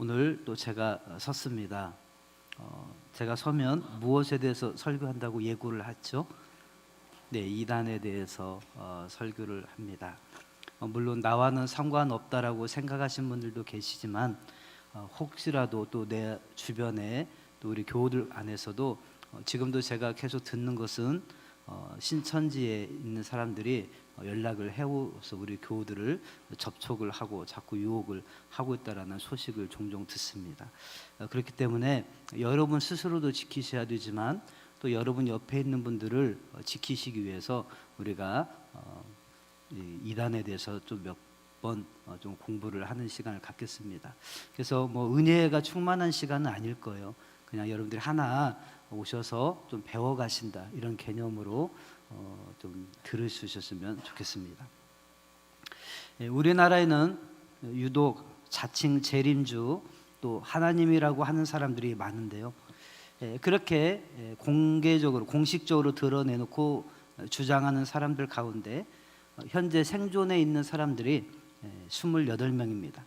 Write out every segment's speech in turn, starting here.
오늘 또 제가 섰습니다. 제가 서면 무엇에 대해서 설교한다고 예고를 했죠? 네, 이단에 대해서 설교를 합니다. 물론 나와는 상관없다라고 생각하신 분들도 계시지만 혹시라도 또 내 주변에 또 우리 교우들 안에서도 지금도 제가 계속 듣는 것은 신천지에 있는 사람들이 연락을 해오서 우리 교우들을 접촉을 하고 자꾸 유혹을 하고 있다라는 소식을 종종 듣습니다. 그렇기 때문에 여러분 스스로도 지키셔야 되지만 또 여러분 옆에 있는 분들을 지키시기 위해서 우리가 이단에 대해서 좀 몇 번 좀 공부를 하는 시간을 갖겠습니다. 그래서 뭐 은혜가 충만한 시간은 아닐 거예요. 그냥 여러분들이 하나 오셔서 좀 배워 가신다 이런 개념으로 좀 들으셨으면 좋겠습니다. 우리나라에는 유독 자칭 재림주 또 하나님이라고 하는 사람들이 많은데요. 그렇게 공개적으로 공식적으로 드러내놓고 주장하는 사람들 가운데 현재 생존해 있는 사람들이 28명입니다.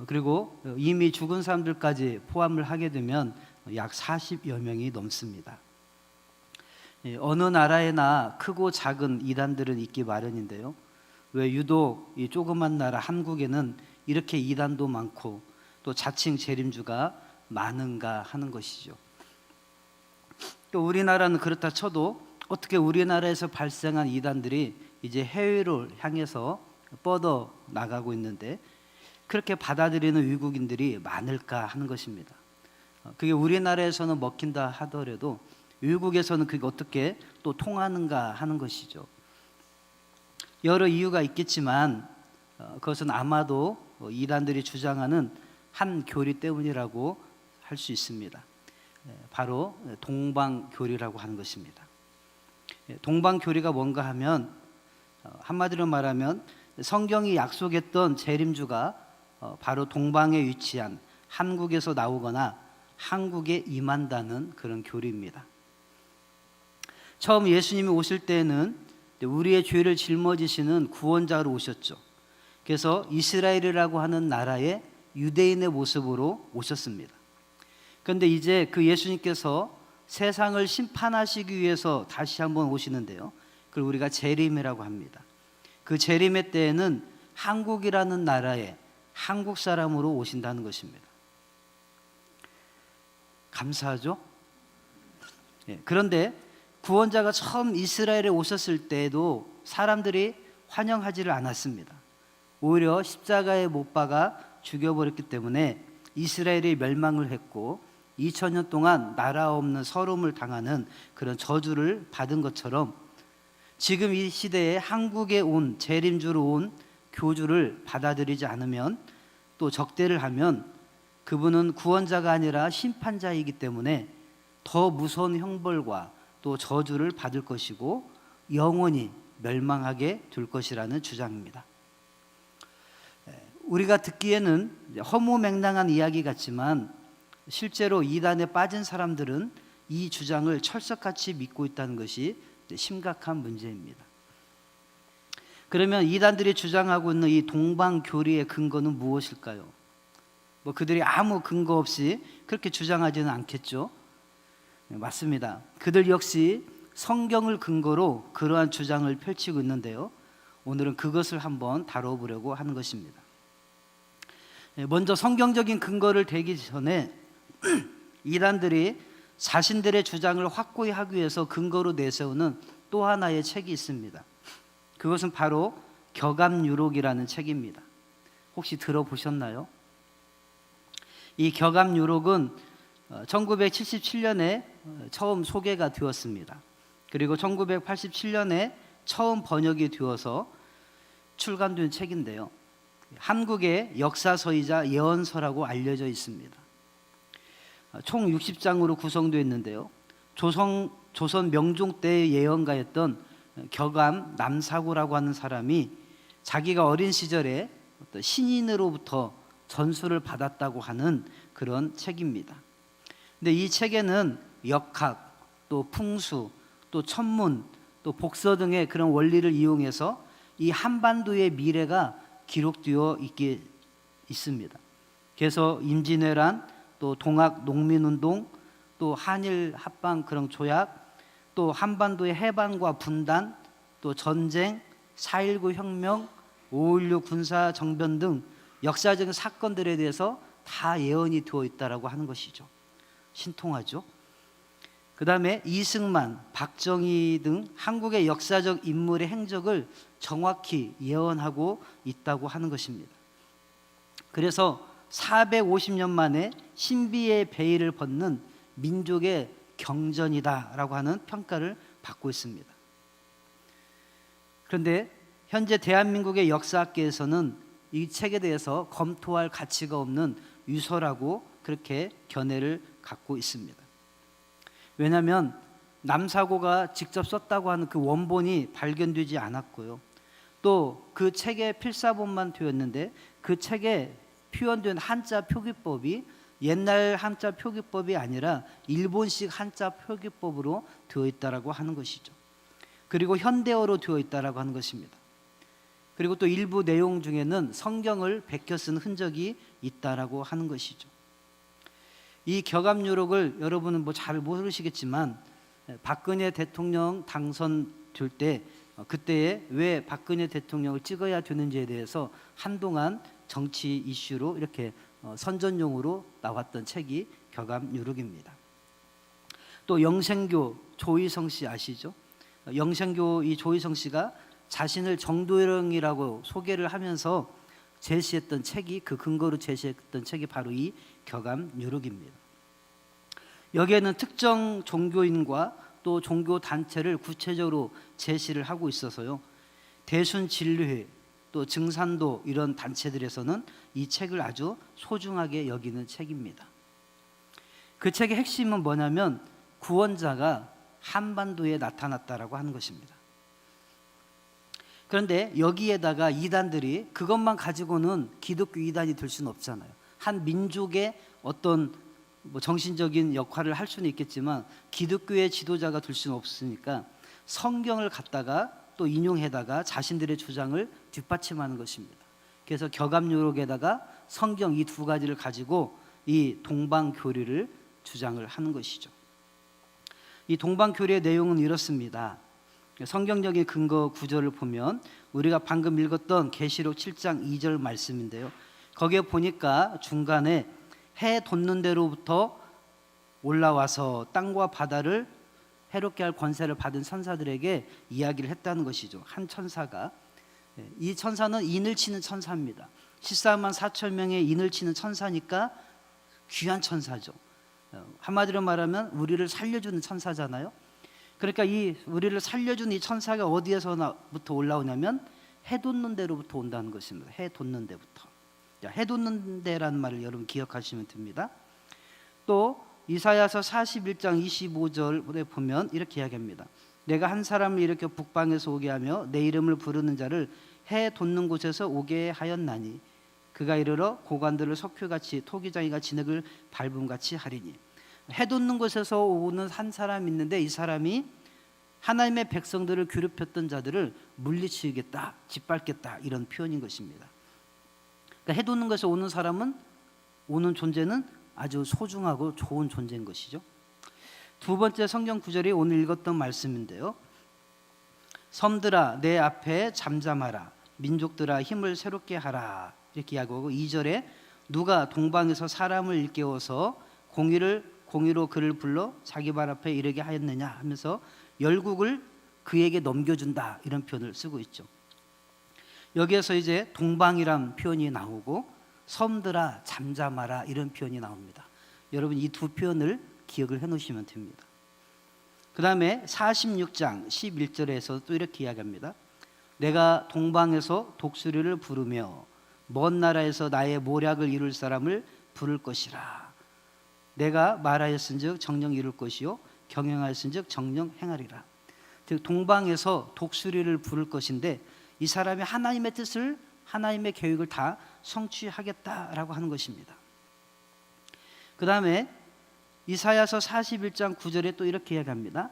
그리고 이미 죽은 사람들까지 포함을 하게 되면 약 40여 명이 넘습니다. 어느 나라에나 크고 작은 이단들은 있기 마련인데요. 왜 유독 이 조그만 나라 한국에는 이렇게 이단도 많고 또 자칭 재림주가 많은가 하는 것이죠. 또 우리나라는 그렇다 쳐도 어떻게 우리나라에서 발생한 이단들이 이제 해외로 향해서 뻗어 나가고 있는데 그렇게 받아들이는 외국인들이 많을까 하는 것입니다. 그게 우리나라에서는 먹힌다 하더라도 외국에서는 그게 어떻게 또 통하는가 하는 것이죠. 여러 이유가 있겠지만 그것은 아마도 이단들이 주장하는 한 교리 때문이라고 할 수 있습니다. 바로 동방교리라고 하는 것입니다. 동방교리가 뭔가 하면 한마디로 말하면 성경이 약속했던 재림주가 바로 동방에 위치한 한국에서 나오거나 한국에 임한다는 그런 교리입니다. 처음 예수님이 오실 때에는 우리의 죄를 짊어지시는 구원자로 오셨죠. 그래서 이스라엘이라고 하는 나라의 유대인의 모습으로 오셨습니다. 그런데 이제 그 예수님께서 세상을 심판하시기 위해서 다시 한번 오시는데요. 그걸 우리가 재림이라고 합니다. 그 재림의 때에는 한국이라는 나라에 한국 사람으로 오신다는 것입니다. 감사하죠? 그런데 구원자가 처음 이스라엘에 오셨을 때에도 사람들이 환영하지를 않았습니다. 오히려 십자가에 못 박아 죽여버렸기 때문에 이스라엘이 멸망을 했고 2000년 동안 나라 없는 서름을 당하는 그런 저주를 받은 것처럼 지금 이 시대에 한국에 온 재림주로 온 교주를 받아들이지 않으면 또 적대를 하면 그분은 구원자가 아니라 심판자이기 때문에 더 무서운 형벌과 또 저주를 받을 것이고 영원히 멸망하게 될 것이라는 주장입니다. 우리가 듣기에는 허무맹랑한 이야기 같지만 실제로 이단에 빠진 사람들은 이 주장을 철석같이 믿고 있다는 것이 심각한 문제입니다. 그러면 이단들이 주장하고 있는 이 동방교리의 근거는 무엇일까요? 뭐 그들이 아무 근거 없이 그렇게 주장하지는 않겠죠. 맞습니다. 그들 역시 성경을 근거로 그러한 주장을 펼치고 있는데요. 오늘은 그것을 한번 다뤄보려고 하는 것입니다. 먼저 성경적인 근거를 대기 전에 이단들이 자신들의 주장을 확고히 하기 위해서 근거로 내세우는 또 하나의 책이 있습니다. 그것은 바로 격암유록이라는 책입니다. 혹시 들어보셨나요? 이 격암유록은 1977년에 처음 소개가 되었습니다. 그리고 1987년에 처음 번역이 되어서 출간된 책인데요. 한국의 역사서이자 예언서라고 알려져 있습니다. 총 60장으로 구성되어 있는데요. 조선 명종 때의 예언가였던 격암 남사구라고 하는 사람이 자기가 어린 시절에 어떤 신인으로부터 전수를 받았다고 하는 그런 책입니다. 근데 이 책에는 역학, 또 풍수, 또 천문, 또 복서 등의 그런 원리를 이용해서 이 한반도의 미래가 기록되어 있습니다. 그래서 임진왜란, 또 동학 농민운동, 또 한일 합방 그런 조약, 또 한반도의 해방과 분단, 또 전쟁, 4.19 혁명, 5.16 군사 정변 등 역사적인 사건들에 대해서 다 예언이 되어 있다라고 하는 것이죠. 신통하죠. 그 다음에 이승만, 박정희 등 한국의 역사적 인물의 행적을 정확히 예언하고 있다고 하는 것입니다. 그래서 450년 만에 신비의 베일을 벗는 민족의 경전이다라고 하는 평가를 받고 있습니다. 그런데 현재 대한민국의 역사학계에서는 이 책에 대해서 검토할 가치가 없는 유서라고 그렇게 견해를 갖고 있습니다. 왜냐하면 남사고가 직접 썼다고 하는 그 원본이 발견되지 않았고요. 또 그 책의 필사본만 되었는데 그 책에 표현된 한자 표기법이 옛날 한자 표기법이 아니라 일본식 한자 표기법으로 되어 있다라고 하는 것이죠. 그리고 현대어로 되어 있다라고 하는 것입니다. 그리고 또 일부 내용 중에는 성경을 베껴 쓴 흔적이 있다라고 하는 것이죠. 이 격압유록을 여러분은 뭐 잘 모르시겠지만 박근혜 대통령 당선될 때 그때에 왜 박근혜 대통령을 찍어야 되는지에 대해서 한동안 정치 이슈로 이렇게 선전용으로 나왔던 책이 격압유록입니다. 또 영생교 조희성 씨 아시죠? 영생교 이 조희성 씨가 자신을 정도령이라고 소개를 하면서 제시했던 책이 그 근거로 제시했던 책이 바로 이 격압유록입니다. 여기에는 특정 종교인과 또 종교 단체를 구체적으로 제시를 하고 있어서요. 대순진리회 또 증산도 이런 단체들에서는 이 책을 아주 소중하게 여기는 책입니다. 그 책의 핵심은 뭐냐면 구원자가 한반도에 나타났다라고 하는 것입니다. 그런데 여기에다가 이단들이 그것만 가지고는 기독교 이단이 될 수는 없잖아요. 한 민족의 어떤 정신적인 역할을 할 수는 있겠지만 기독교의 지도자가 될 수는 없으니까 성경을 갖다가 또 인용해다가 자신들의 주장을 뒷받침하는 것입니다. 그래서 격압유록에다가 성경 이 두 가지를 가지고 이 동방교리를 주장을 하는 것이죠. 이 동방교리의 내용은 이렇습니다. 성경적인 근거 구절을 보면 우리가 방금 읽었던 계시록 7장 2절 말씀인데요. 거기에 보니까 중간에 해 돋는 데로부터 올라와서 땅과 바다를 해롭게 할 권세를 받은 천사들에게 이야기를 했다는 것이죠. 한 천사가, 이 천사는 인을 치는 천사입니다. 14만 4천 명의 인을 치는 천사니까 귀한 천사죠. 한마디로 말하면 우리를 살려주는 천사잖아요. 그러니까 이 우리를 살려주는 이 천사가 어디에서부터 올라오냐면 해 돋는 데로부터 온다는 것입니다. 해 돋는 데부터. 해 돋는 데라는 말을 여러분 기억하시면 됩니다. 또 이사야서 41장 25절에 보면 이렇게 이야기합니다. 내가 한 사람을 일으켜 북방에서 오게 하며 내 이름을 부르는 자를 해 돋는 곳에서 오게 하였나니 그가 이르러 고관들을 석회같이 토기장이가 진흙을 밟음같이 하리니. 해 돋는 곳에서 오는 한 사람이 있는데 이 사람이 하나님의 백성들을 괴롭혔던 자들을 물리치겠다, 짓밟겠다 이런 표현인 것입니다. 그러니까 해 돋는 곳에서 오는 사람은 오는 존재는 아주 소중하고 좋은 존재인 것이죠. 두 번째 성경 구절이 오늘 읽었던 말씀인데요. 섬들아 내 앞에 잠잠하라 민족들아 힘을 새롭게 하라 이렇게 이야기하고 2절에 누가 동방에서 사람을 일깨워서 공의로 그를 불러 자기 발 앞에 이르게 하였느냐 하면서 열국을 그에게 넘겨준다 이런 표현을 쓰고 있죠. 여기에서 이제 동방이란 표현이 나오고 섬들아 잠잠하라 이런 표현이 나옵니다. 여러분 이 두 표현을 기억을 해놓으시면 됩니다. 그 다음에 46장 11절에서 또 이렇게 이야기합니다. 내가 동방에서 독수리를 부르며 먼 나라에서 나의 모략을 이룰 사람을 부를 것이라. 내가 말하였은즉 정령 이룰 것이요 경영하였은즉 정령 행하리라. 즉 동방에서 독수리를 부를 것인데 이 사람이 하나님의 뜻을 하나님의 계획을 다 성취하겠다라고 하는 것입니다. 그 다음에 이사야서 41장 9절에 또 이렇게 이야기합니다.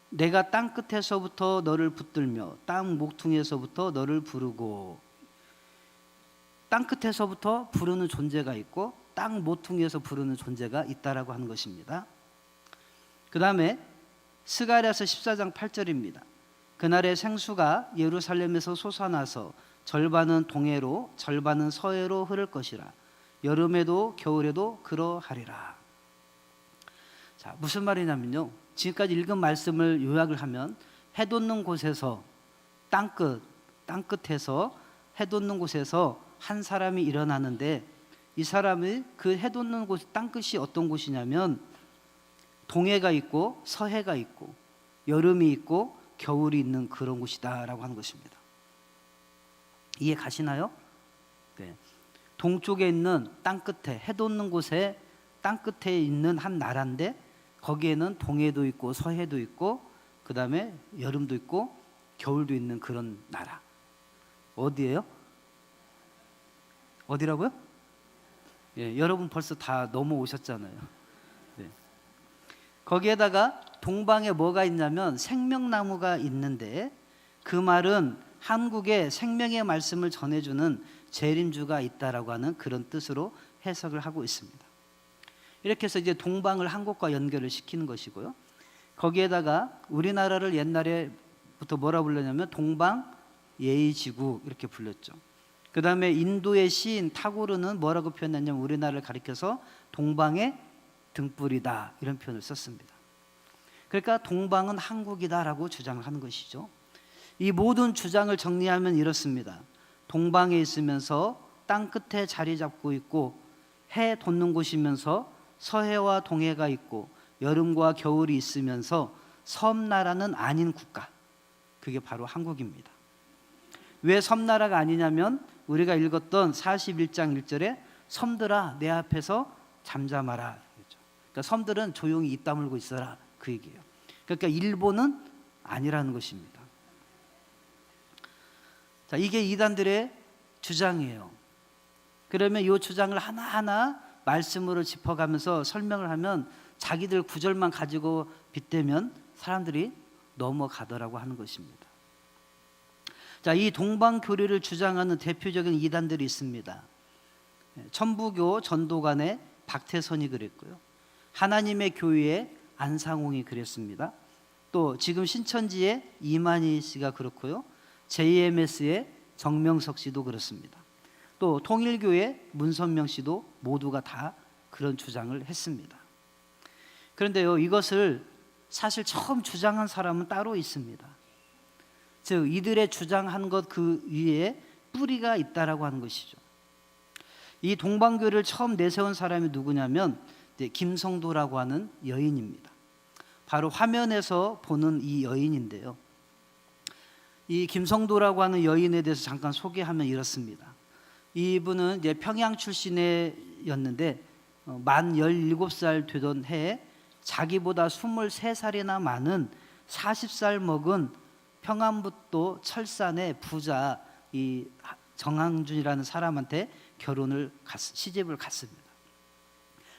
내가 땅 끝에서부터 너를 붙들며 땅 목퉁이에서부터 너를 부르고. 땅 끝에서부터 부르는 존재가 있고 땅 모퉁이에서 부르는 존재가 있다라고 하는 것입니다. 그 다음에 스가랴서 14장 8절입니다. 그날의 생수가 예루살렘에서 솟아나서 절반은 동해로 절반은 서해로 흐를 것이라. 여름에도 겨울에도 그러하리라. 자, 무슨 말이냐면요, 지금까지 읽은 말씀을 요약을 하면 해 돋는 곳에서 땅끝에서 해 돋는 곳에서 한 사람이 일어나는데, 이 사람이 그 해 돋는 곳, 땅끝이 어떤 곳이냐면 동해가 있고 서해가 있고 여름이 있고 겨울이 있는 그런 곳이다라고 하는 것입니다. 이해 가시나요? 네. 동쪽에 있는 땅끝에, 해 돋는 곳에 땅끝에 있는 한 나라인데, 거기에는 동해도 있고 서해도 있고 그 다음에 여름도 있고 겨울도 있는 그런 나라. 어디예요? 어디라고요? 예, 여러분 벌써 다 넘어오셨잖아요. 네. 거기에다가 동방에 뭐가 있냐면 생명나무가 있는데, 그 말은 한국에 생명의 말씀을 전해주는 재림주가 있다라고 하는 그런 뜻으로 해석을 하고 있습니다. 이렇게 해서 이제 동방을 한국과 연결을 시키는 것이고요. 거기에다가 우리나라를 옛날에부터 뭐라 불렀냐면 동방 예의지구 이렇게 불렸죠. 그 다음에 인도의 시인 타고르는 뭐라고 표현했냐면 우리나라를 가리켜서 동방의 등불이다 이런 표현을 썼습니다. 그러니까 동방은 한국이다라고 주장을 하는 것이죠. 이 모든 주장을 정리하면 이렇습니다. 동방에 있으면서 땅 끝에 자리 잡고 있고 해 돋는 곳이면서 서해와 동해가 있고 여름과 겨울이 있으면서 섬나라는 아닌 국가, 그게 바로 한국입니다. 왜 섬나라가 아니냐면 우리가 읽었던 41장 1절에 섬들아 내 앞에서 잠잠하라. 그러니까 섬들은 조용히 입 다물고 있어라, 그 얘기예요. 그러니까 일본은 아니라는 것입니다. 자, 이게 이단들의 주장이에요. 그러면 이 주장을 하나하나 말씀으로 짚어가면서 설명을 하면 자기들 구절만 가지고 빗대면 사람들이 넘어가더라고 하는 것입니다. 자, 이 동방교리를 주장하는 대표적인 이단들이 있습니다. 천부교 전도관의 박태선이 그랬고요. 하나님의 교회의 안상홍이 그랬습니다. 또 지금 신천지의 이만희 씨가 그렇고요. JMS의 정명석 씨도 그렇습니다. 또 통일교의 문선명 씨도 모두가 다 그런 주장을 했습니다. 그런데요, 이것을 사실 처음 주장한 사람은 따로 있습니다. 즉 이들의 주장한 것 그 위에 뿌리가 있다라고 하는 것이죠. 이 동방교를 처음 내세운 사람이 누구냐면 김성도라고 하는 여인입니다. 바로 화면에서 보는 이 여인인데요, 이 김성도라고 하는 여인에 대해서 잠깐 소개하면 이렇습니다. 이분은 이제 평양 출신이었는데 만 17살 되던 해에 자기보다 23살이나 많은 40살 먹은 평안북도 철산의 부자 이 정항준이라는 사람한테 시집을 갔습니다.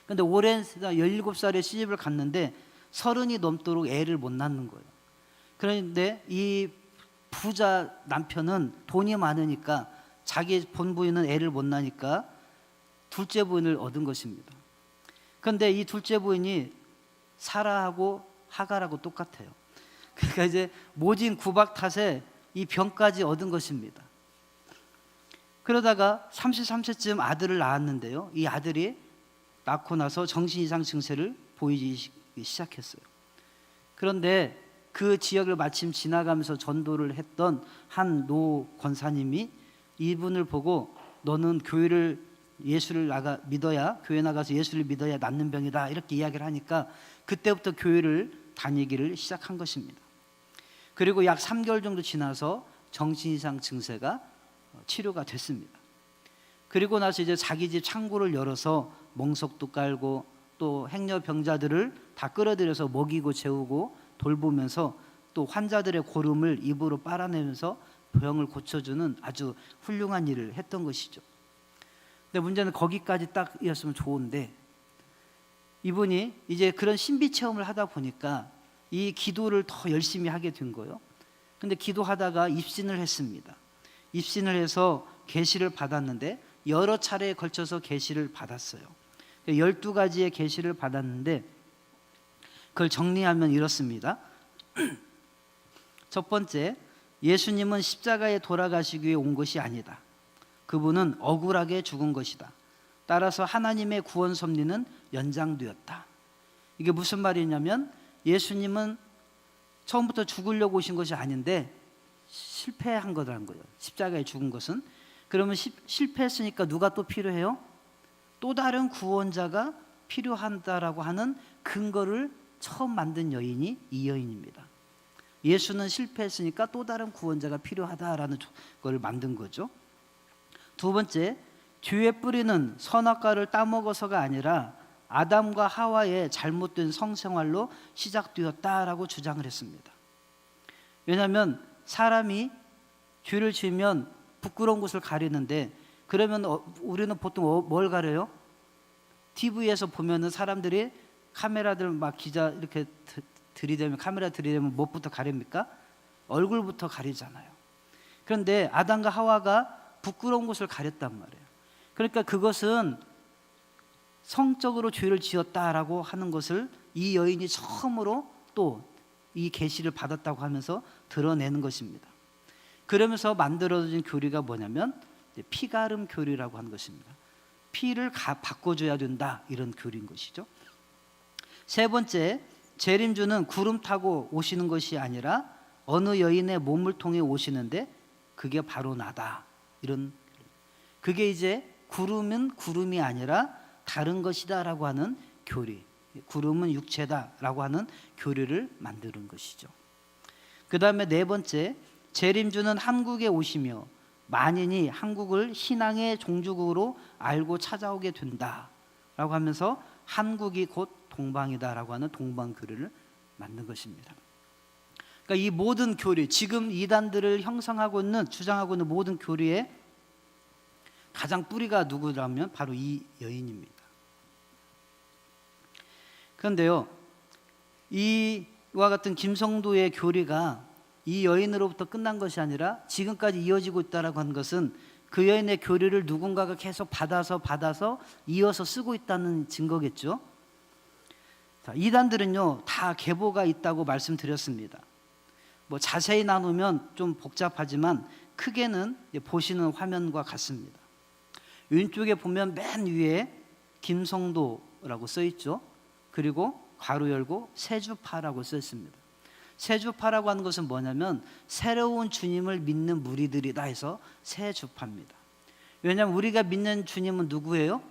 그런데 오랜 17살에 시집을 갔는데 30이 넘도록 애를 못 낳는 거예요. 그런데 이 부자 남편은 돈이 많으니까 자기 본부인은 애를 못 낳으니까 둘째 부인을 얻은 것입니다. 그런데 이 둘째 부인이 사라하고 하갈하고 똑같아요. 그러니까 이제 모진 구박 탓에 이 병까지 얻은 것입니다. 그러다가 33세쯤 아들을 낳았는데요, 이 아들이 낳고 나서 정신이상 증세를 보이기 시작했어요. 그런데 그 지역을 마침 지나가면서 전도를 했던 한 노 권사님이 이분을 보고 너는 예수를 믿어야, 교회 나가서 예수를 믿어야 낫는 병이다 이렇게 이야기를 하니까 그때부터 교회를 다니기를 시작한 것입니다. 그리고 약 3개월 정도 지나서 정신이상 증세가 치료가 됐습니다. 그리고 나서 이제 자기 집 창고를 열어서 멍석도 깔고 또 행여병자들을 다 끌어들여서 먹이고 재우고 돌보면서 또 환자들의 고름을 입으로 빨아내면서 병을 고쳐주는 아주 훌륭한 일을 했던 것이죠. 근데 문제는 거기까지 딱이었으면 좋은데 이분이 이제 그런 신비 체험을 하다 보니까 이 기도를 더 열심히 하게 된 거예요. 근데 기도하다가 입신을 했습니다. 입신을 해서 계시를 받았는데 여러 차례에 걸쳐서 계시를 받았어요. 12가지의 계시를 받았는데 그걸 정리하면 이렇습니다. 첫 번째, 예수님은 십자가에 돌아가시기 위해 온 것이 아니다. 그분은 억울하게 죽은 것이다. 따라서 하나님의 구원 섭리는 연장되었다. 이게 무슨 말이냐면 예수님은 처음부터 죽으려고 오신 것이 아닌데 실패한 거라는 거예요. 십자가에 죽은 것은. 그러면 실패했으니까 누가 또 필요해요? 또 다른 구원자가 필요하다라고 하는 근거를 처음 만든 여인이 이 여인입니다. 예수는 실패했으니까 또 다른 구원자가 필요하다라는 걸 만든 거죠. 두 번째, 죄의 뿌리는 선악과를 따먹어서가 아니라 아담과 하와의 잘못된 성생활로 시작되었다라고 주장을 했습니다. 왜냐하면 사람이 죄를 지으면 부끄러운 곳을 가리는데, 그러면 우리는 보통 뭘 가려요? TV에서 보면은 사람들이 카메라들 막 기자 이렇게 들이대면, 카메라 들이대면 무엇부터 가립니까? 얼굴부터 가리잖아요. 그런데 아담과 하와가 부끄러운 곳을 가렸단 말이에요. 그러니까 그것은 성적으로 죄를 지었다라고 하는 것을 이 여인이 처음으로 또 이 계시를 받았다고 하면서 드러내는 것입니다. 그러면서 만들어진 교리가 뭐냐면 피가름 교리라고 하는 것입니다. 피를 바꿔줘야 된다, 이런 교리인 것이죠. 세 번째, 재림주는 구름 타고 오시는 것이 아니라 어느 여인의 몸을 통해 오시는데 그게 바로 나다, 이런. 그게 이제 구름은 구름이 아니라 다른 것이다 라고 하는 교리, 구름은 육체다 라고 하는 교리를 만드는 것이죠. 그 다음에 네 번째, 재림주는 한국에 오시며 만인이 한국을 신앙의 종주국으로 알고 찾아오게 된다 라고 하면서 한국이 곧 동방이다 라고 하는 동방교리를 만든 것입니다. 그러니까 이 모든 교리, 지금 이단들을 형성하고 있는, 주장하고 있는 모든 교리의 가장 뿌리가 누구라면 바로 이 여인입니다. 그런데요, 이와 같은 김성도의 교리가 이 여인으로부터 끝난 것이 아니라 지금까지 이어지고 있다라고 하는 것은 그 여인의 교리를 누군가가 계속 받아서 이어서 쓰고 있다는 증거겠죠. 자, 이단들은요 다 계보가 있다고 말씀드렸습니다. 뭐 자세히 나누면 좀 복잡하지만 크게는 보시는 화면과 같습니다. 왼쪽에 보면 맨 위에 김성도라고 써 있죠. 그리고 괄호 열고 세주파라고 써 있습니다. 세주파라고 하는 것은 뭐냐면 새로운 주님을 믿는 무리들이다 해서 세주파입니다. 왜냐하면 우리가 믿는 주님은 누구예요?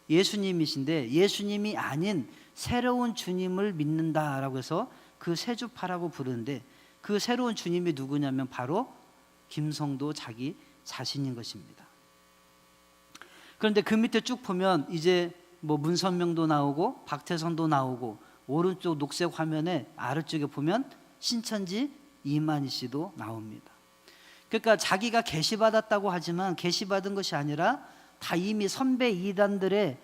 예수님이신데 예수님이 아닌 새로운 주님을 믿는다라고 해서 그 세주파라고 부르는데, 그 새로운 주님이 누구냐면 바로 김성도 자기 자신인 것입니다. 그런데 그 밑에 쭉 보면 이제 뭐 문선명도 나오고 박태선도 나오고, 오른쪽 녹색 화면에 아래쪽에 보면 신천지 이만희 씨도 나옵니다. 그러니까 자기가 계시받았다고 하지만 계시받은 것이 아니라 다 이미 선배 이단들의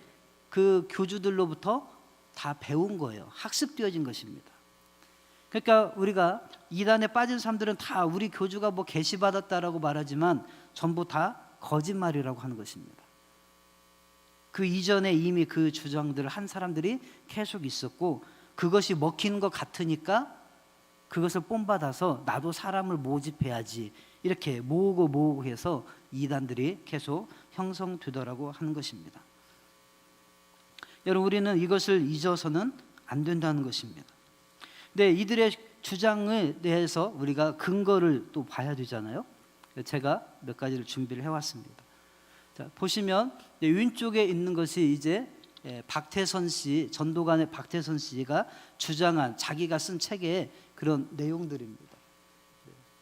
그 교주들로부터 다 배운 거예요. 학습되어진 것입니다. 그러니까 우리가 이단에 빠진 사람들은 다 우리 교주가 뭐 계시받았다라고 말하지만 전부 다 거짓말이라고 하는 것입니다. 그 이전에 이미 그 주장들을 한 사람들이 계속 있었고, 그것이 먹히는 것 같으니까 그것을 본받아서 나도 사람을 모집해야지 이렇게 모으고 해서 이단들이 계속 형성되더라고 하는 것입니다. 여러분, 우리는 이것을 잊어서는 안 된다는 것입니다. 근데 이들의 주장에 대해서 우리가 근거를 또 봐야 되잖아요. 제가 몇 가지를 준비를 해왔습니다. 자, 보시면 왼쪽에 있는 것이 이제 박태선 씨, 전도관의 박태선 씨가 주장한 자기가 쓴 책의 그런 내용들입니다.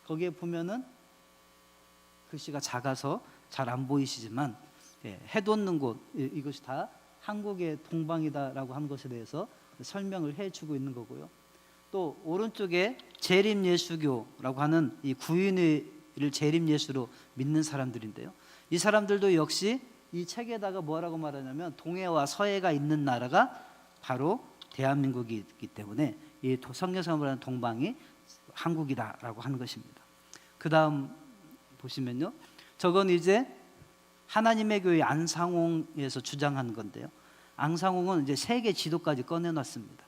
거기에 보면은 글씨가 작아서 잘 안 보이시지만 해돋는 곳, 이것이 다 한국의 동방이다라고 하는 것에 대해서 설명을 해주고 있는 거고요. 또 오른쪽에 재림예수교라고 하는 이 구인회를 재림예수로 믿는 사람들인데요. 이 사람들도 역시 이 책에다가 뭐라고 말하냐면 동해와 서해가 있는 나라가 바로 대한민국이기 때문에 이 성경에서 말하는 동방이 한국이다라고 하는 것입니다. 그 다음 보시면요, 저건 이제 하나님의 교회 안상홍에서 주장한 건데요. 앙상홍은 이제 세계 지도까지 꺼내놨습니다.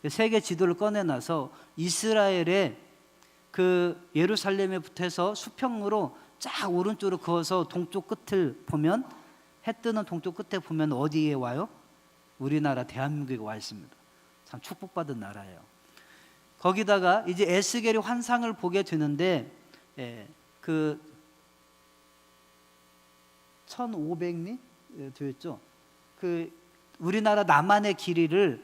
세계 지도를 꺼내놔서 이스라엘의 그 예루살렘에 붙어서 수평으로 쫙 오른쪽으로 그어서 동쪽 끝을 보면, 해 뜨는 동쪽 끝에 보면 어디에 와요? 우리나라 대한민국에 와 있습니다. 참 축복받은 나라예요. 거기다가 이제 에스겔이 환상을 보게 되는데, 그 1500리 되었죠. 그 우리나라 남한의 길이를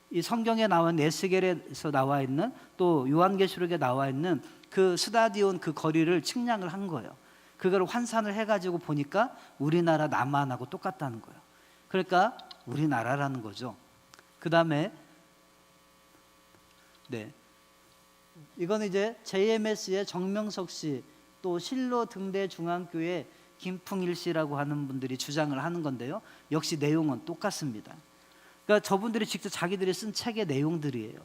이 성경에 나와 있는 에스겔에서 나와 있는, 또 요한계시록에 나와 있는 그 스타디온 그 거리를 측량을 한 거예요. 그걸 환산을 해가지고 보니까 우리나라 남한하고 똑같다는 거예요. 그러니까 우리나라라는 거죠. 그 다음에 이거는 이제 JMS의 정명석 씨, 또 실로 등대 중앙교회 김풍일 씨라고 하는 분들이 주장을 하는 건데요. 역시 내용은 똑같습니다. 그러니까 저분들이 직접 자기들이 쓴 책의 내용들이에요.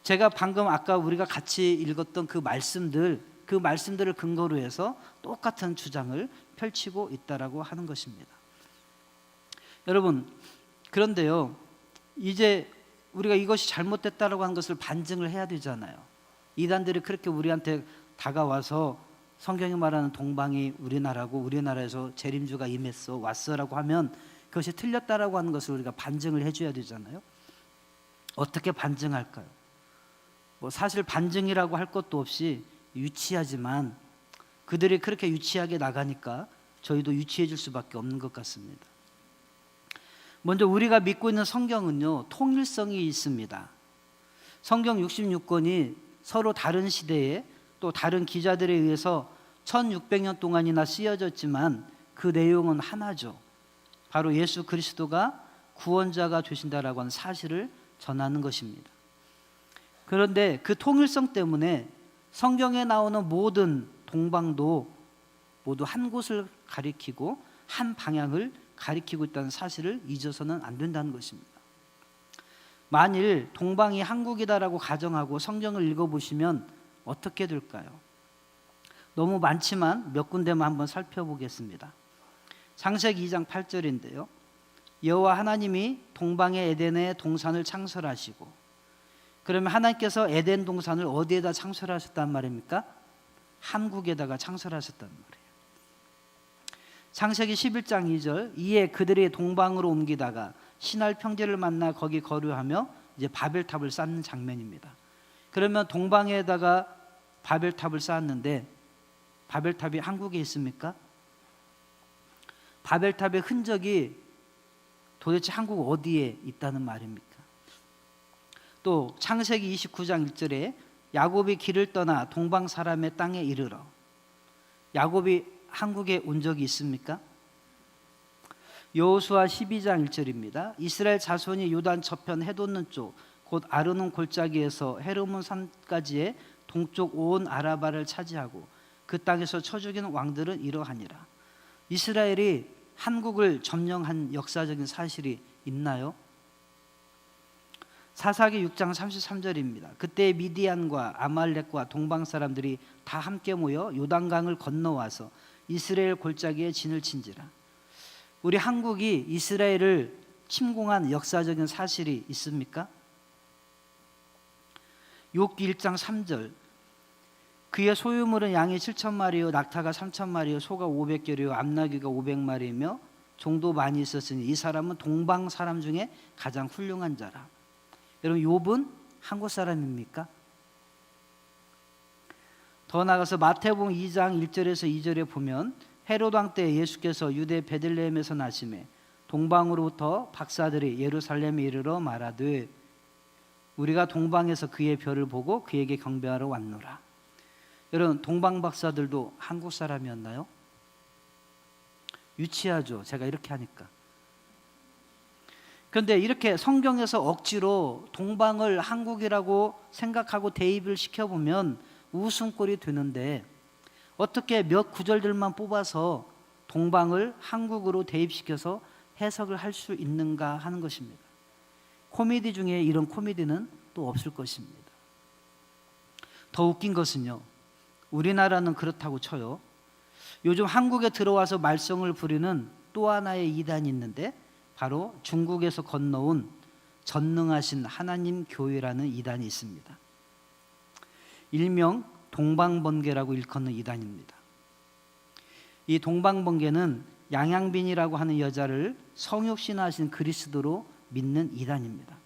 제가 방금 아까 우리가 같이 읽었던 그 말씀들을 근거로 해서 똑같은 주장을 펼치고 있다라고 하는 것입니다. 여러분, 그런데요, 이제 우리가 이것이 잘못됐다라고 하는 것을 반증을 해야 되잖아요. 이단들이 그렇게 우리한테 다가와서 성경이 말하는 동방이 우리나라고 우리나라에서 재림주가 임했어 왔어라고 하면 그것이 틀렸다라고 하는 것을 우리가 반증을 해줘야 되잖아요. 어떻게 반증할까요? 뭐 사실 반증이라고 할 것도 없이 유치하지만 그들이 그렇게 유치하게 나가니까 저희도 유치해 줄 수밖에 없는 것 같습니다. 먼저 우리가 믿고 있는 성경은요, 통일성이 있습니다. 성경 66권이 서로 다른 시대에 또 다른 기자들에 의해서 1600년 동안이나 쓰여졌지만 그 내용은 하나죠. 바로 예수 그리스도가 구원자가 되신다라고 하는 사실을 전하는 것입니다. 그런데 그 통일성 때문에 성경에 나오는 모든 동방도 모두 한 곳을 가리키고 한 방향을 가리키고 있다는 사실을 잊어서는 안 된다는 것입니다. 만일 동방이 한국이다라고 가정하고 성경을 읽어보시면 어떻게 될까요? 너무 많지만 몇 군데만 한번 살펴보겠습니다. 창세기 2장 8절인데요. 여호와 하나님이 동방의 에덴에 동산을 창설하시고, 그러면 하나님께서 에덴 동산을 어디에다 창설하셨단 말입니까? 한국에다가 창설하셨단 말이에요. 창세기 11장 2절, 이에 그들이 동방으로 옮기다가 신할 평지를 만나 거기 거류하며 이제 바벨탑을 쌓는 장면입니다. 그러면 동방에다가 바벨탑을 쌓았는데 바벨탑이 한국에 있습니까? 바벨탑의 흔적이 도대체 한국 어디에 있다는 말입니까? 또 창세기 29장 1절에 야곱이 길을 떠나 동방 사람의 땅에 이르러, 야곱이 한국에 온 적이 있습니까? 여호수아 12장 1절입니다. 이스라엘 자손이 요단 저편 해돋는 쪽 곧 아르논 골짜기에서 헤르몬 산까지의 동쪽 온 아라바를 차지하고 그 땅에서 쳐 죽인 왕들은 이러하니라. 이스라엘이 한국을 점령한 역사적인 사실이 있나요? 사사기 6장 33절입니다. 그때 미디안과 아말렉과 동방 사람들이 다 함께 모여 요단강을 건너와서 이스라엘 골짜기에 진을 친지라. 우리 한국이 이스라엘을 침공한 역사적인 사실이 있습니까? 욥기 1장 3절, 그의 소유물은 양이 7,000마리요 낙타가 3,000마리요 소가 500개리요 암나귀가 500마리이며 종도 많이 있었으니 이 사람은 동방 사람 중에 가장 훌륭한 자라. 여러분, 욥은 한국 사람입니까? 더 나아가서 마태복음 2장 1절에서 2절에 보면 헤롯 왕 때 예수께서 유대 베들레헴에서 나심에 동방으로부터 박사들이 예루살렘에 이르러 말하되 우리가 동방에서 그의 별을 보고 그에게 경배하러 왔노라. 여러분, 동방 박사들도 한국 사람이었나요? 유치하죠, 제가 이렇게 하니까. 그런데 이렇게 성경에서 억지로 동방을 한국이라고 생각하고 대입을 시켜보면 웃음꼴이 되는데 어떻게 몇 구절들만 뽑아서 동방을 한국으로 대입시켜서 해석을 할 수 있는가 하는 것입니다. 코미디 중에 이런 코미디는 또 없을 것입니다. 더 웃긴 것은요, 우리나라는 그렇다고 쳐요. 요즘 한국에 들어와서 말썽을 부리는 또 하나의 이단이 있는데 바로 중국에서 건너온 전능하신 하나님 교회라는 이단이 있습니다. 일명 동방번개라고 일컫는 이단입니다. 이 동방번개는 양양빈이라고 하는 여자를 성육신하신 그리스도로 믿는 이단입니다.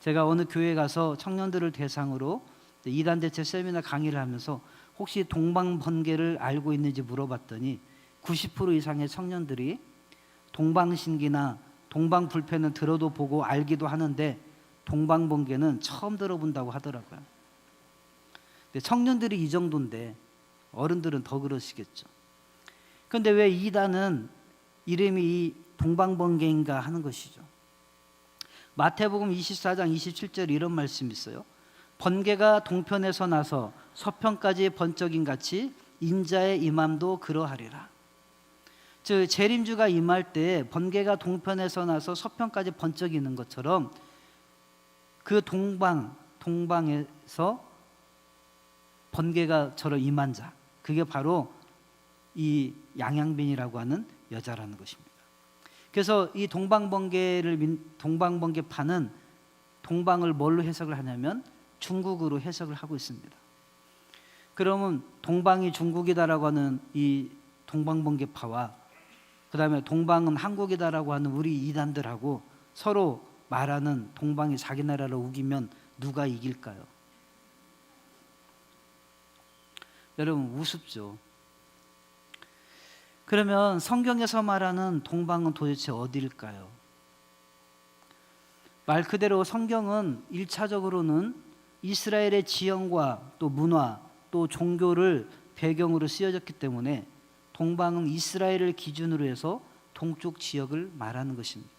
제가 어느 교회에 가서 청년들을 대상으로 이단 대체 세미나 강의를 하면서 혹시 동방번개를 알고 있는지 물어봤더니 90% 이상의 청년들이 동방신기나 동방불패는 들어도 보고 알기도 하는데 동방번개는 처음 들어본다고 하더라고요. 근데 청년들이 이 정도인데 어른들은 더 그러시겠죠. 그런데 왜 이단은 이름이 이 동방번개인가 하는 것이죠. 마태복음 24장 27절 이런 말씀이 있어요. 번개가 동편에서 나서 서편까지 번쩍임 같이 인자의 임함도 그러하리라. 즉 재림주가 임할 때 번개가 동편에서 나서 서편까지 번쩍이는 것처럼 그 동방에서 번개가 저런 임한 자, 그게 바로 이 양양빈이라고 하는 여자라는 것입니다. 그래서 이 동방번개파는 동방을 뭘로 해석을 하냐면 중국으로 해석을 하고 있습니다. 그러면 동방이 중국이다라고 하는 이 동방번개파와 그 다음에 동방은 한국이다라고 하는 우리 이단들하고 서로 말하는 동방이 자기 나라를 우기면 누가 이길까요? 여러분 우습죠. 그러면 성경에서 말하는 동방은 도대체 어디일까요? 말 그대로 성경은 1차적으로는 이스라엘의 지형과 또 문화 또 종교를 배경으로 쓰여졌기 때문에 동방은 이스라엘을 기준으로 해서 동쪽 지역을 말하는 것입니다.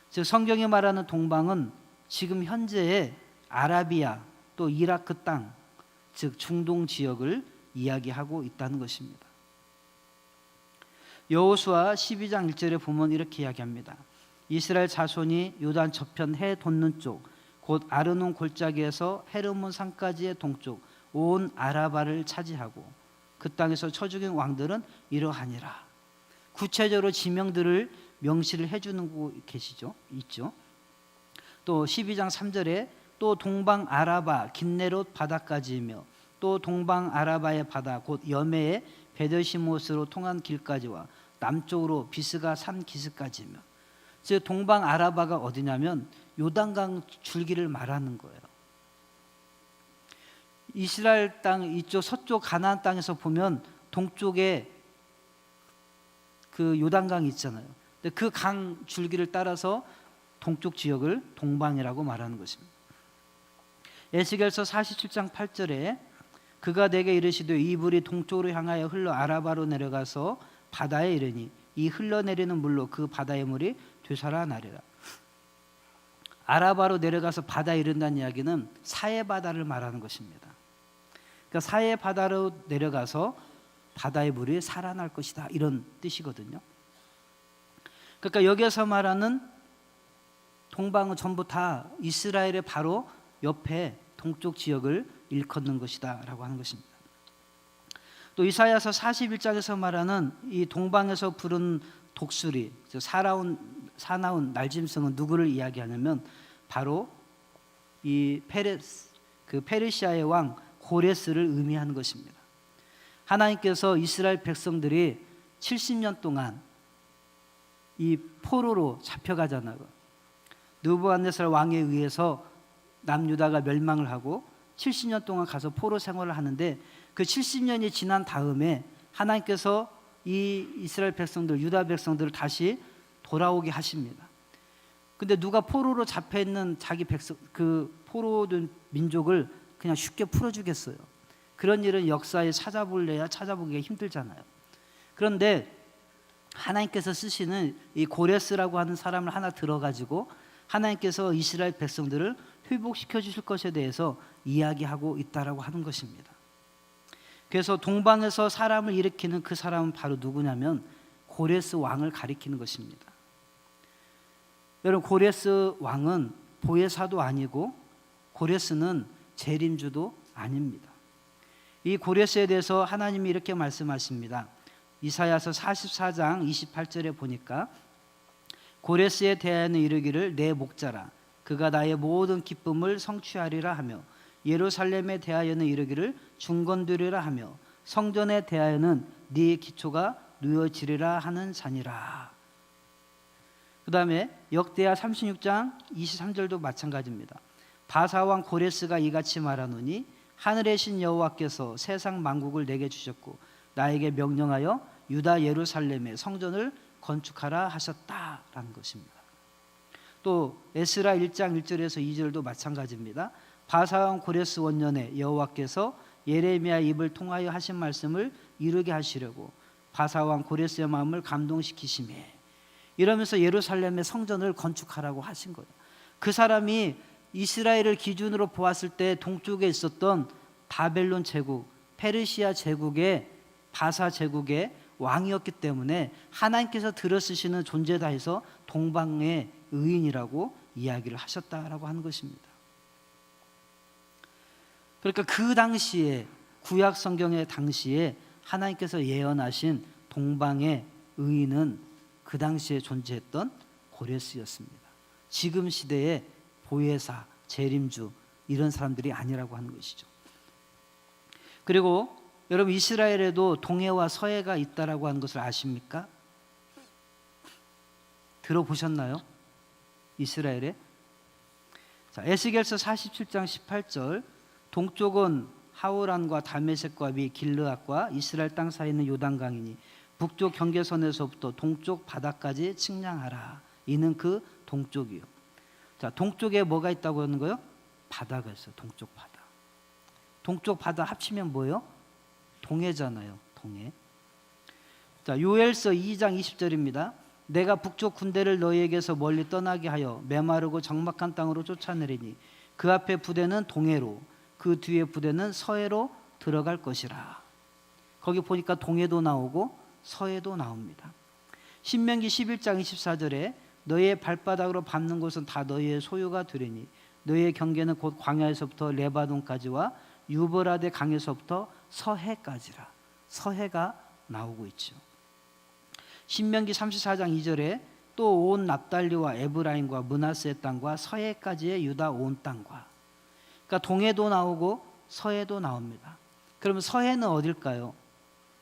즉 성경이 말하는 동방은 지금 현재의 아라비아 또 이라크 땅, 즉 중동 지역을 이야기하고 있다는 것입니다. 여호수아 12장 1절에 보면 이렇게 이야기합니다. 이스라엘 자손이 요단 저편 해 돋는 쪽 곧 아르논 골짜기에서 헤르몬 산까지의 동쪽 온 아라바를 차지하고 그 땅에서 쳐 죽인 왕들은 이러하니라. 구체적으로 지명들을 명시를 해주는 곳 있죠. 또 12장 3절에 또 동방 아라바 긴네롯 바다까지이며 또 동방 아라바의 바다 곧 여메의 베델시못으로 통한 길까지와 남쪽으로 비스가 산 기슭까지이며, 즉 동방 아라바가 어디냐면 요단강 줄기를 말하는 거예요. 이스라엘 땅 이쪽 서쪽 가나안 땅에서 보면 동쪽에 그 요단강이 있잖아요. 근데 그 강 줄기를 따라서 동쪽 지역을 동방이라고 말하는 것입니다. 에스겔서 47장 8절에 그가 내게 이르시되 이 물이 동쪽으로 향하여 흘러 아라바로 내려가서 바다에 이르니 이 흘러내리는 물로 그 바다의 물이 되살아나리라. 아라바로 내려가서 바다에 이른다는 이야기는 사해 바다를 말하는 것입니다. 그러니까 사해 바다로 내려가서 바다의 물이 살아날 것이다, 이런 뜻이거든요. 그러니까 여기에서 말하는 동방은 전부 다 이스라엘의 바로 옆에 동쪽 지역을 일컫는 것이다 라고 하는 것입니다. 또 이사야서 41장에서 말하는 이 동방에서 부른 독수리, 사나운 날짐승은 누구를 이야기하냐면 바로 이 페르시아의 왕 고레스를 의미하는 것입니다. 하나님께서 이스라엘 백성들이 70년 동안 이 포로로 잡혀가잖아요. 느부갓네살 왕에 의해서 남유다가 멸망을 하고 70년 동안 가서 포로 생활을 하는데 그 70년이 지난 다음에 하나님께서 이 이스라엘 백성들, 유다 백성들을 다시 돌아오게 하십니다. 근데 누가 포로로 잡혀 있는 자기 백성, 그 포로된 민족을 그냥 쉽게 풀어주겠어요? 그런 일은 역사에 찾아보기가 힘들잖아요. 그런데 하나님께서 쓰시는 이 고레스라고 하는 사람을 하나 들어가지고 하나님께서 이스라엘 백성들을 회복시켜 주실 것에 대해서 이야기하고 있다라고 하는 것입니다. 그래서 동방에서 사람을 일으키는 그 사람은 바로 누구냐면 고레스 왕을 가리키는 것입니다. 여러분, 고레스 왕은 보혜사도 아니고 고레스는 재림주도 아닙니다. 이 고레스에 대해서 하나님이 이렇게 말씀하십니다. 이사야서 44장 28절에 보니까 고레스에 대하여는 이르기를 내 목자라 그가 나의 모든 기쁨을 성취하리라 하며 예루살렘에 대하여는 이르기를 중건되리라 하며 성전에 대하여는 네 기초가 누여지리라 하는 자니라. 그 다음에 역대하 36장 23절도 마찬가지입니다. 바사왕 고레스가 이같이 말하노니 하늘의 신 여호와께서 세상 만국을 내게 주셨고 나에게 명령하여 유다 예루살렘에 성전을 건축하라 하셨다라는 것입니다. 또 에스라 1장 1절에서 2절도 마찬가지입니다. 바사왕 고레스 원년에 여호와께서 예레미야 입을 통하여 하신 말씀을 이루게 하시려고 바사왕 고레스의 마음을 감동시키시매 이러면서 예루살렘의 성전을 건축하라고 하신 거예요. 그 사람이 이스라엘을 기준으로 보았을 때 동쪽에 있었던 바벨론 제국, 페르시아 제국의 바사 제국의 왕이었기 때문에 하나님께서 들어쓰시는 존재다 해서 동방의 의인이라고 이야기를 하셨다라고 하는 것입니다. 그러니까 그 당시에 구약 성경의 당시에 하나님께서 예언하신 동방의 의인은 그 당시에 존재했던 고레스였습니다. 지금 시대의 보혜사, 재림주 이런 사람들이 아니라고 하는 것이죠. 그리고 여러분 이스라엘에도 동해와 서해가 있다라고 하는 것을 아십니까? 들어보셨나요? 이스라엘에? 자, 에스겔서 47장 18절 동쪽은 하우란과 다메섹과 미 길르앗과 이스라엘 땅 사이에 있는 요단강이니 북쪽 경계선에서부터 동쪽 바다까지 측량하라. 이는 그 동쪽이요. 자, 동쪽에 뭐가 있다고 하는 거요? 바다가 있어요. 동쪽 바다. 동쪽 바다 합치면 뭐예요? 동해잖아요. 동해. 자, 요엘서 2장 20절입니다. 내가 북쪽 군대를 너희에게서 멀리 떠나게 하여 메마르고 적막한 땅으로 쫓아내리니 그 앞에 부대는 동해로 그 뒤에 부대는 서해로 들어갈 것이라. 거기 보니까 동해도 나오고 서해도 나옵니다. 신명기 11장 24절에 너희의 발바닥으로 밟는 곳은 다 너희의 소유가 되리니 너희의 경계는 곧 광야에서부터 레바논까지와 유브라데 강에서부터 서해까지라. 서해가 나오고 있죠. 신명기 34장 2절에 또 온 납달리와 에브라임과 므낫세의 땅과 서해까지의 유다 온 땅과, 그러니까 동해도 나오고 서해도 나옵니다. 그러면 서해는 어딜까요?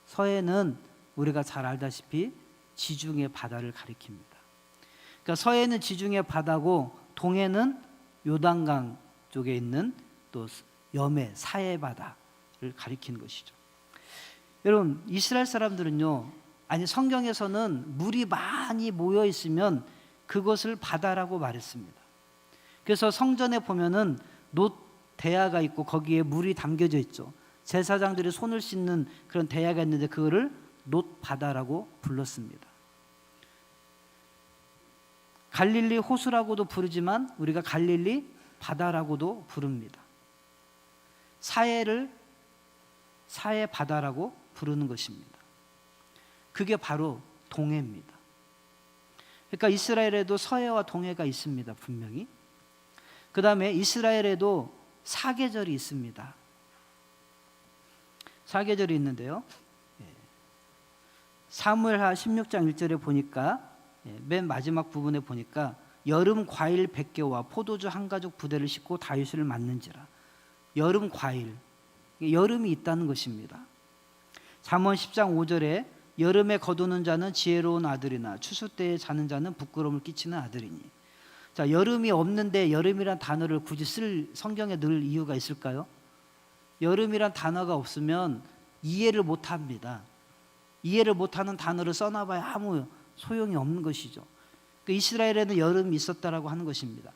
서해는 우리가 잘 알다시피 지중해 바다를 가리킵니다. 그러니까 서해는 지중해 바다고 동해는 요단강 쪽에 있는 또 염해 사해 바다를 가리키는 것이죠. 여러분 이스라엘 사람들은요, 아니 성경에서는 물이 많이 모여 있으면 그것을 바다라고 말했습니다. 그래서 성전에 보면은 놋 대야가 있고 거기에 물이 담겨져 있죠. 제사장들이 손을 씻는 그런 대야가 있는데 그거를 놋 바다라고 불렀습니다. 갈릴리 호수라고도 부르지만 우리가 갈릴리 바다라고도 부릅니다. 사해를 사해 바다라고 부르는 것입니다. 그게 바로 동해입니다. 그러니까 이스라엘에도 서해와 동해가 있습니다. 분명히. 그 다음에 이스라엘에도 사계절이 있습니다. 사계절이 있는데요, 사무엘하 16장 1절에 보니까 맨 마지막 부분에 보니까 여름 과일 100개와 포도주 한 가죽 부대를 싣고 다윗을 맞는지라. 여름 과일, 여름이 있다는 것입니다. 잠언 10장 5절에 여름에 거두는 자는 지혜로운 아들이나 추수 때에 자는 자는 부끄러움을 끼치는 아들이니. 자, 여름이 없는데 여름이란 단어를 굳이 쓸 성경에 넣을 이유가 있을까요? 여름이란 단어가 없으면 이해를 못합니다. 이해를 못하는 단어를 써놔봐야 아무 소용이 없는 것이죠. 그 이스라엘에는 여름이 있었다라고 하는 것입니다.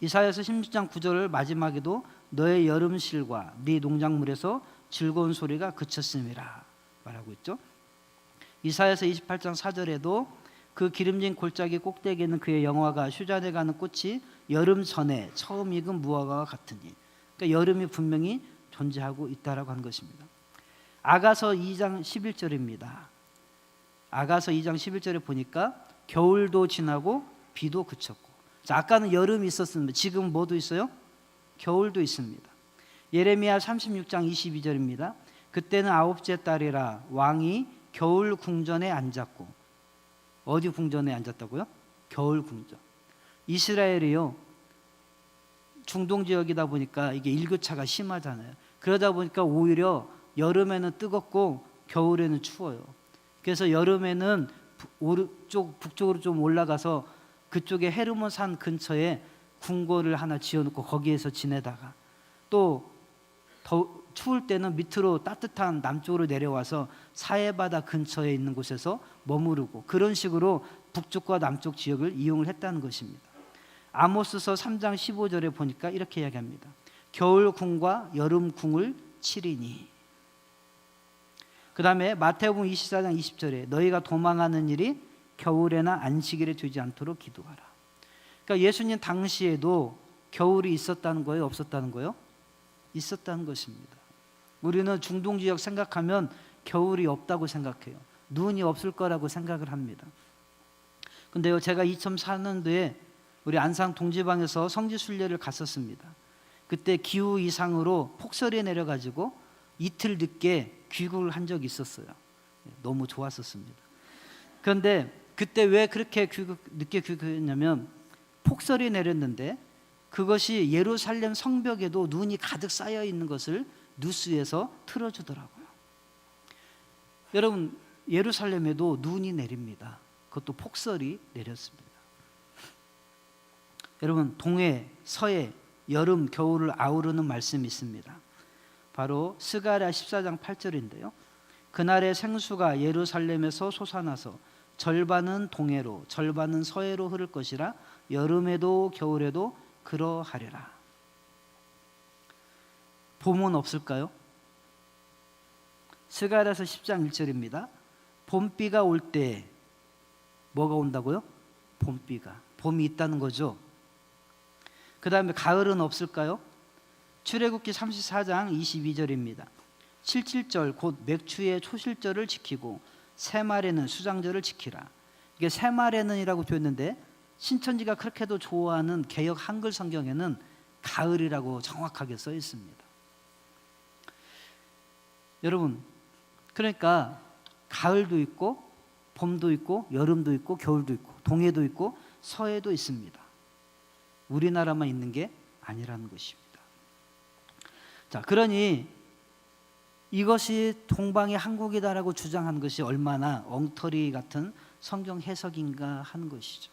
이사야서 16장 9절 마지막에도 너의 여름실과 네 농작물에서 즐거운 소리가 그쳤음이라 말하고 있죠. 이사야서 28장 4절에도 그 기름진 골짜기 꼭대기에는 그의 영화가 휴전해 가는 꽃이 여름 전에 처음 익은 무화과와 같으니. 그러니까 여름이 분명히 존재하고 있다라고 하는 것입니다. 아가서 2장 11절입니다. 아가서 2장 11절에 보니까 겨울도 지나고 비도 그쳤고. 자, 아까는 여름이 있었습니다. 지금 뭐도 있어요? 겨울도 있습니다. 예레미야 36장 22절입니다. 그때는 아홉째 달이라 왕이 겨울 궁전에 앉았고 어디 궁전에 앉았다고요? 겨울 궁전. 이스라엘이요, 중동 지역이다 보니까 이게 일교차가 심하잖아요. 그러다 보니까 오히려 여름에는 뜨겁고 겨울에는 추워요. 그래서 여름에는 오른쪽 북쪽으로 좀 올라가서 그쪽에 헤르몬 산 근처에 궁궐을 하나 지어놓고 거기에서 지내다가, 또 추울 때는 밑으로 따뜻한 남쪽으로 내려와서 사해바다 근처에 있는 곳에서 머무르고, 그런 식으로 북쪽과 남쪽 지역을 이용을 했다는 것입니다. 아모스서 3장 15절에 보니까 이렇게 이야기합니다. 겨울 궁과 여름 궁을 치리니. 그 다음에 마태복음 24장 20절에 너희가 도망하는 일이 겨울에나 안식일에 되지 않도록 기도하라. 그러니까 예수님 당시에도 겨울이 있었다는 거예요, 없었다는 거예요? 있었다는 것입니다. 우리는 중동 지역 생각하면 겨울이 없다고 생각해요. 눈이 없을 거라고 생각을 합니다. 근데요, 제가 2004년도에 우리 안산 동지방에서 성지순례를 갔었습니다. 그때 기후 이상으로 폭설이 내려가지고 이틀 늦게 귀국을 한 적이 있었어요. 너무 좋았었습니다. 그런데 그때 왜 그렇게 늦게 귀국했냐면, 폭설이 내렸는데 그것이 예루살렘 성벽에도 눈이 가득 쌓여 있는 것을 뉴스에서 틀어주더라고요. 여러분, 예루살렘에도 눈이 내립니다. 그것도 폭설이 내렸습니다. 여러분, 동해, 서해, 여름, 겨울을 아우르는 말씀이 있습니다. 바로 스가랴 14장 8절인데요. 그날의 생수가 예루살렘에서 솟아나서 절반은 동해로 절반은 서해로 흐를 것이라 여름에도 겨울에도 그러하리라. 봄은 없을까요? 스가랴서 10장 1절입니다. 봄비가 올 때 뭐가 온다고요? 봄비가. 봄이 있다는 거죠. 그 다음에 가을은 없을까요? 출애굽기 34장 22절입니다. 칠칠절 곧 맥추의 초실절을 지키고 새말에는 수장절을 지키라. 이게 새말에는이라고 되었는데, 신천지가 그렇게도 좋아하는 개역 한글 성경에는 가을이라고 정확하게 써 있습니다. 여러분, 그러니까 가을도 있고 봄도 있고 여름도 있고 겨울도 있고 동해도 있고 서해도 있습니다. 우리나라만 있는 게 아니라는 것입니다. 자, 그러니 이것이 동방이 한국이다라고 주장하는 것이 얼마나 엉터리 같은 성경 해석인가 하는 것이죠.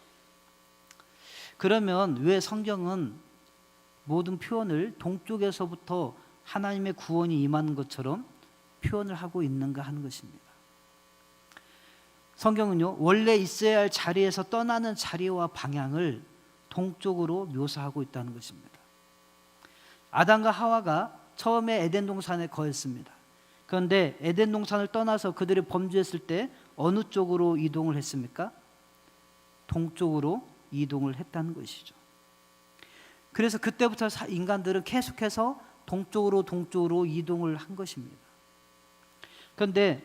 그러면 왜 성경은 모든 표현을 동쪽에서부터 하나님의 구원이 임하는 것처럼 표현을 하고 있는가 하는 것입니다. 성경은요, 원래 있어야 할 자리에서 떠나는 자리와 방향을 동쪽으로 묘사하고 있다는 것입니다. 아담과 하와가 처음에 에덴 동산에 거했습니다. 그런데 에덴 동산을 떠나서 그들이 범죄했을 때 어느 쪽으로 이동을 했습니까? 동쪽으로 이동을 했다는 것이죠. 그래서 그때부터 인간들은 계속해서 동쪽으로 이동을 한 것입니다. 그런데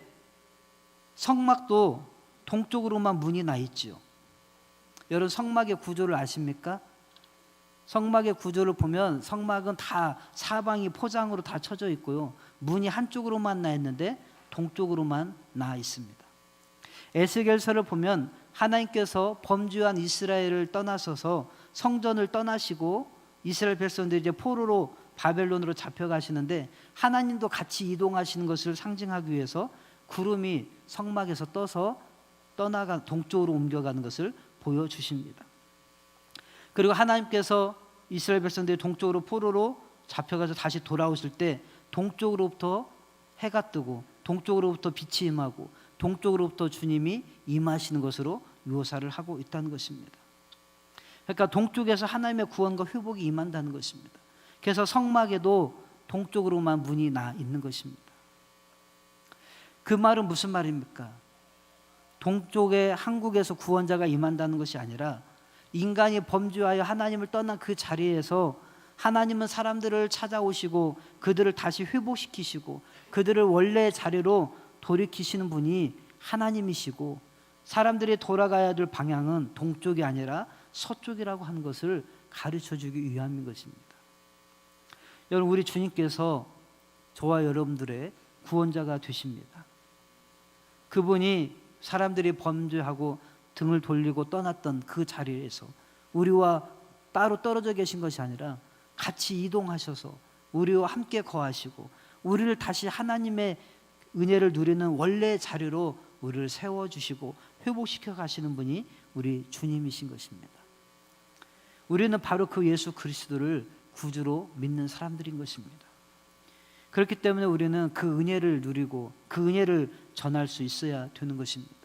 성막도 동쪽으로만 문이 나 있지요. 여러분, 성막의 구조를 아십니까? 성막의 구조를 보면 성막은 다 사방이 포장으로 다 쳐져 있고요, 문이 한쪽으로만 나 있는데 동쪽으로만 나 있습니다. 에스겔서를 보면 하나님께서 범죄한 이스라엘을 떠나서서 성전을 떠나시고 이스라엘 백성들이 이제 포로로 바벨론으로 잡혀가시는데, 하나님도 같이 이동하시는 것을 상징하기 위해서 구름이 성막에서 떠서 동쪽으로 옮겨가는 것을 보여주십니다. 그리고 하나님께서 이스라엘 백성들이 동쪽으로 포로로 잡혀가서 다시 돌아오실 때 동쪽으로부터 해가 뜨고 동쪽으로부터 빛이 임하고 동쪽으로부터 주님이 임하시는 것으로 묘사를 하고 있다는 것입니다. 그러니까 동쪽에서 하나님의 구원과 회복이 임한다는 것입니다. 그래서 성막에도 동쪽으로만 문이 나 있는 것입니다. 그 말은 무슨 말입니까? 동쪽에 한국에서 구원자가 임한다는 것이 아니라, 인간이 범죄하여 하나님을 떠난 그 자리에서 하나님은 사람들을 찾아오시고 그들을 다시 회복시키시고 그들을 원래의 자리로 돌이키시는 분이 하나님이시고, 사람들이 돌아가야 될 방향은 동쪽이 아니라 서쪽이라고 하는 것을 가르쳐주기 위함인 것입니다. 여러분, 우리 주님께서 저와 여러분들의 구원자가 되십니다. 그분이 사람들이 범죄하고 등을 돌리고 떠났던 그 자리에서 우리와 따로 떨어져 계신 것이 아니라 같이 이동하셔서 우리와 함께 거하시고 우리를 다시 하나님의 은혜를 누리는 원래의 자리로 우리를 세워주시고 회복시켜 가시는 분이 우리 주님이신 것입니다. 우리는 바로 그 예수 그리스도를 구주로 믿는 사람들인 것입니다. 그렇기 때문에 우리는 그 은혜를 누리고 그 은혜를 전할 수 있어야 되는 것입니다.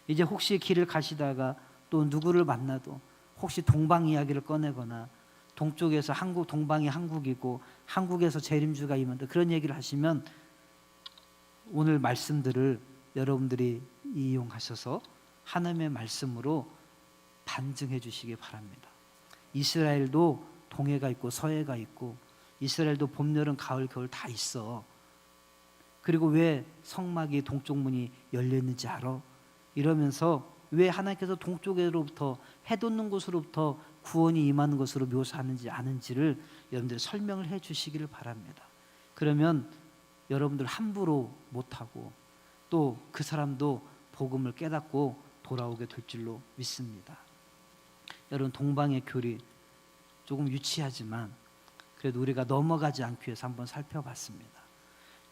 이제 혹시 길을 가시다가 또 누구를 만나도 혹시 동방 이야기를 꺼내거나 동쪽에서 동방이 한국이고 한국에서 재림주가 임한다 그런 얘기를 하시면 오늘 말씀들을 여러분들이 이용하셔서 하나님의 말씀으로 반증해 주시기 바랍니다. 이스라엘도 동해가 있고 서해가 있고 이스라엘도 봄, 여름, 가을, 겨울 다 있어. 그리고 왜 성막이 동쪽 문이 열렸는지 알아? 이러면서 왜 하나님께서 동쪽으로부터 해 돋는 곳으로부터 구원이 임하는 것으로 묘사하는지 아는지를 여러분들 설명을 해 주시기를 바랍니다. 그러면 여러분들 함부로 못하고 또 그 사람도 복음을 깨닫고 돌아오게 될 줄로 믿습니다. 여러분 동방의 교리 조금 유치하지만 그래도 우리가 넘어가지 않기 위해서 한번 살펴봤습니다.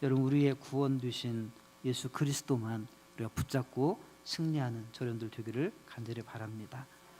여러분 우리의 구원 되신 예수 그리스도만 우리가 붙잡고 승리하는 저런들 되기를 간절히 바랍니다.